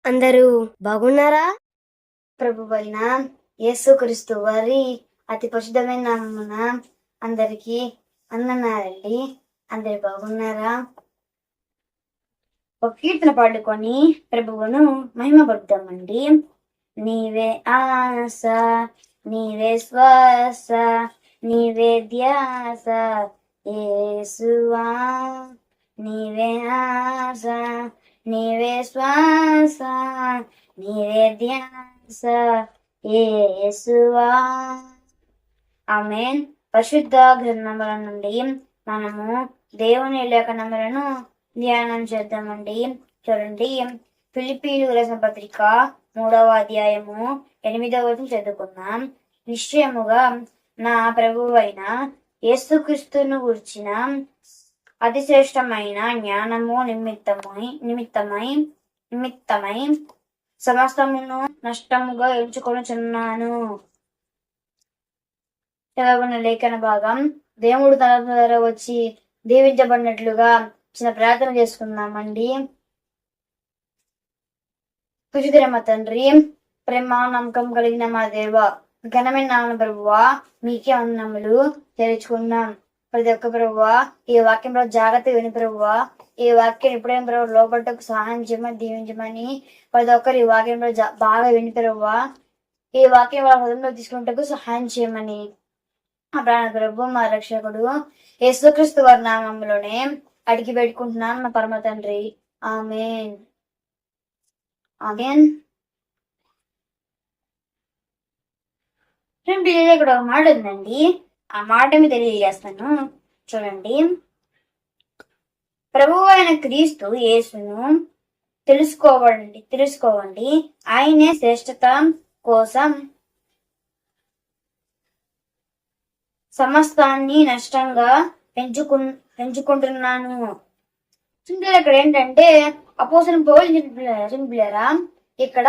అందరూ బాగున్నారా? ప్రభువైన యేసుక్రీస్తు వారి అతి పరిశుద్ధమైన నామమున అందరికీ వందనాలండి. అందరు బాగున్నారా? ఒక కీర్తన పాడుకొని ప్రభువును మహిమపడతామండి. నీవే ఆశ, నీవే శ్వాస, నీవే ధ్యాస యేసువా. నీవే ఆశ, నీవే శ్వాస, నీవే ధ్యాస యేసువా. ఆమేన్. పరిశుద్ధ గ్రంథముల నుండి మనము దేవుని లేఖనములను ధ్యానం చేద్దామండి. చూడండి, ఫిలిప్పీయులకు రాసిన పత్రిక 3వ అధ్యాయము 8వ వచనం చదువుకుందాం. నిశ్చయముగా నా ప్రభువైన యేసుక్రీస్తును గూర్చిన అతిశ్రేష్టమైన జ్ఞానము నిమిత్తమై సమస్తమును నష్టముగా ఎంచుకొనుచున్నాను. చదవబడిన లేఖన భాగం దేవుడు తన ద్వారా వచ్చి దీవించబడినట్లుగా చిన్న ప్రార్థన చేసుకుందామండి. పరిశుద్ధుడైన మా తండ్రి, ప్రేమ నమ్మకం కలిగిన మా దేవ, ఘనమైన నామమున ప్రభువా మీకే వందనములు తెలుసుకున్నాం. ప్రతి ఒక్క ప్రభువా ఈ వాక్యంలో జాగ్రత్తగా విని ప్రభువా, ఈ వాక్యం ఎప్పుడైనా ప్రభు లోపలకు సహాయం చేయమని దీవించమని ప్రతి ఒక్కరు ఈ వాక్యంలో బాగా విని ప్రభువా, ఈ వాక్యం వాళ్ళ హృదయంలో తీసుకుంటకు సహాయం చేయమని ఆ ప్రాణ ప్రభు మా రక్షకుడు యేసుక్రీస్తు వారి నామములోనే అడిగి పెట్టుకుంటున్నాను నా పరమ తండ్రి. ఆమేన్. ఆమేన్. ఇక్కడ ఒక మాట ఉందండి, ఆ మాట మీద తెలియజేస్తాను. చూడండి, ప్రభువు అయిన క్రీస్తు యేసును తెలుసుకోవండి. ఆయనే శ్రేష్టత కోసం సమస్తాన్ని నష్టంగా పెంచుకుంటున్నాను. ఇక్కడ ఏంటంటే అపోస్తలుడైన పౌలు ఇక్కడ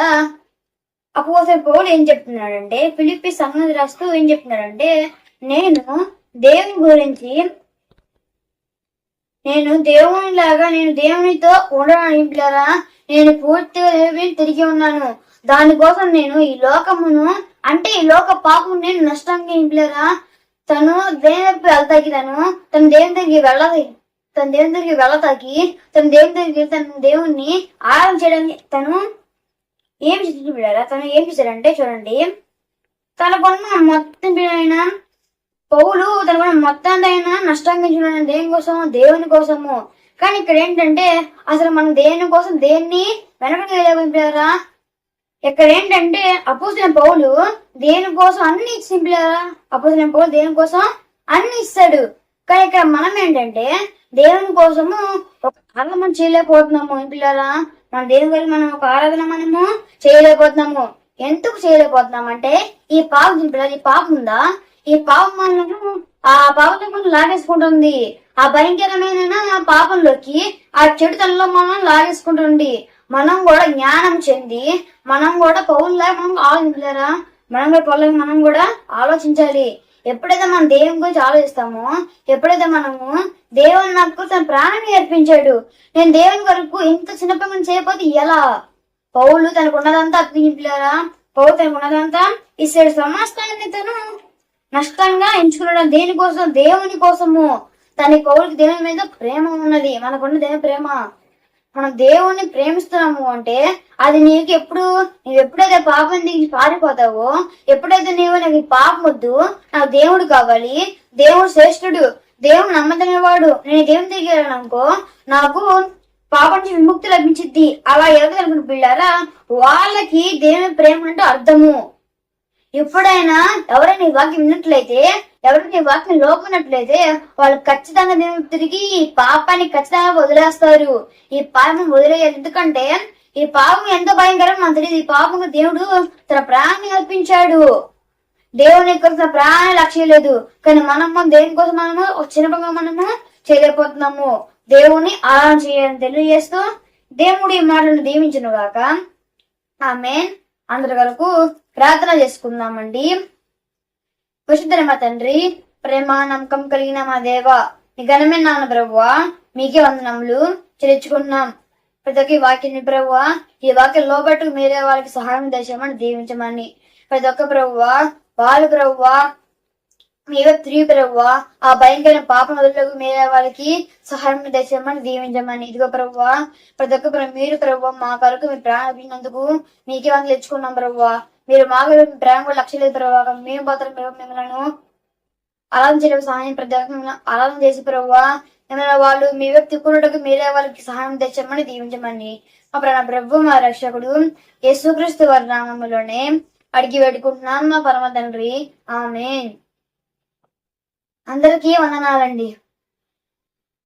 అపోస్తలుడైన పౌలు ఏం చెప్తున్నాడంటే, ఫిలిప్పీ సంఘం రాస్తూ ఏం చెప్తున్నాడంటే, నేను దేవునితో ఉండడానికి నేను పూర్తిగా తిరిగి ఉన్నాను. దానికోసం నేను ఈ లోకమును అంటే ఈ లోక పాపము నేను నష్టంగా ఇంపిలారా తను దేవుని వెళ్తాకి తన దేవుణ్ణి ఆరాధన చేయడానికి తను ఏం చేశాడంటే చూడండి, తనకున్న మొత్తం పౌలు తనకున్న మొత్తం నష్టంగా చూడండి దేని కోసం, దేవుని కోసము. కానీ ఇక్కడ ఏంటంటే అసలు మనం దేని కోసం దేన్ని వెనకరా. ఇక్కడ ఏంటంటే అపోస్తలుడైన పౌలు దేనికోసం అన్ని ఇచ్చిపిల్లారా, అపోస్తలుడైన పౌలు దేనికోసం అన్ని ఇస్తాడు. కానీ ఇక్కడ మనం ఏంటంటే దేవుని కోసము ఒక ఆరాధన మనం చేయలేకపోతున్నాము. పిల్లారా, మన దేవుని గురించి మనం ఒక ఆరాధన మనము చేయలేకపోతున్నాము. ఎందుకు చేయలేకపోతున్నాం అంటే ఈ పాపం ఈ పాపం ఉందా, ఈ పాపం మనము ఆ పాపంలో లాగేసుకుంటుంది. ఆ భయంకరమైన పాపంలోకి ఆ చెడుతనంలో మనం లాగేసుకుంటుంది. మనం కూడా జ్ఞానం చెంది మనం కూడా పౌరులా మనం ఆలోచించలేరా, మనం కూడా ఆలోచించాలి. ఎప్పుడైతే మనం దేవుని గురించి ఆలోచిస్తామో, ఎప్పుడైతే మనము దేవుని నాకు తన ప్రాణాన్ని అర్పించాడు, నేను దేవుని వరకు ఇంత చిన్నప్పటి చేయకపోతే ఎలా. పౌలు తనకు ఉన్నదంతా అర్పించలేరా, పౌలు తనకు ఉన్నదంతా ఇస్తాడు. సమస్తాన్ని తను నష్టంగా ఎంచుకున్నాడు. దేనికోసం, దేవుని కోసము. తన పౌరుకి దేవుని మీద ప్రేమ ఉన్నది. మనకున్న దేవుని ప్రేమ. మనం దేవుణ్ణి ప్రేమిస్తున్నాము అంటే అది నువ్వు ఎప్పుడైతే పాపం దిగి పారిపోతావో, ఎప్పుడైతే నాకు పాపం వద్దు, నాకు దేవుడు కావాలి, దేవుడు శ్రేష్ఠుడు, దేవుడు నమ్మదగిన వాడు, నేను దేవుని దగ్గర అనుకో నాకు పాపం నుంచి విముక్తి లభించిద్ది. అలా ఎవరికి అనుకుని పిల్లారా వాళ్ళకి దేవుని ప్రేమ అంటే అర్థము. ఎప్పుడైనా ఎవరైనా ఈ వాక్యం విన్నట్లయితే, ఎవరికి ఈ వాక్యం లోపనట్లయితే వాళ్ళు ఖచ్చితంగా దేవుని తిరిగి ఈ పాపాన్ని ఖచ్చితంగా వదిలేస్తారు. ఈ పాపం వదిలేయాలి. ఎందుకంటే ఈ పాపం ఎంత భయంకరం మనకు తెలియదు. ఈ పాపంగా దేవుడు తన ప్రాణాన్ని అర్పించాడు. దేవుని కోసం ప్రాణాన్ని లక్ష్యం లేదు. కానీ మనము దేనికోసం మనము చిన్నగా మనము చేయలేకపోతున్నాము. దేవుని ఆరాధన చేయాలని తెలియజేస్తూ దేవుడు ఈ మాటలను దీవించును గాక. ఆమేన్. అందరి వరకు ప్రార్థన చేసుకుందామండి. పరిశుద్ధుడైన మా తండ్రి, ప్రేమ నమ్మకం కలిగిన మా దేవ, నీ ఘనమైన నాన్న ప్రభువా మీకే వందనములు చెల్లించుకుంటున్నాం. ప్రతి ఒక్క వాక్యాన్ని ప్రభువా, ఈ వాక్యం లోబట్టు మీరే వాళ్ళకి సహాయం దయచేయమని దీవించమని, ప్రతి ఒక్క ప్రభువా వాళ్ళు ప్రభువా మీరే తిరిగి ప్రభువా ఆ భయంకరమైన పాపం వదులకు మీరే వాళ్ళకి సహాయం దయచేయమని దీవించమని. ఇదిగో ప్రభువా ప్రతి ఒక్క మీరు ప్రభువా మా కొరకు మీ ప్రాణం అర్పించినందుకు మీకే వందలు తెచ్చుకున్నాం ప్రభువా. మీరు మా కొరకు మీ ప్రాణం కూడా లక్ష్యం లేదు ప్రభువా. మేము మాత్రం మిమ్మల్ని ఆరాధన చేయడం సహాయం ప్రతి ఒక్క ఆరాధన చేసి ప్రభువా ఏమైనా వాళ్ళు మీ వ్యక్తి తిప్పుకున్నట్టుకు మీరే వాళ్ళకి సహాయం తెచ్చమని దీవించమని మా ప్రభు మా రక్షకుడు యేసుక్రీస్తు వారి నామములోనే అడిగి వేడుకుంటున్నాం మా పరమ తండ్రి. ఆమేన్. అందరికీ వందనాలండి.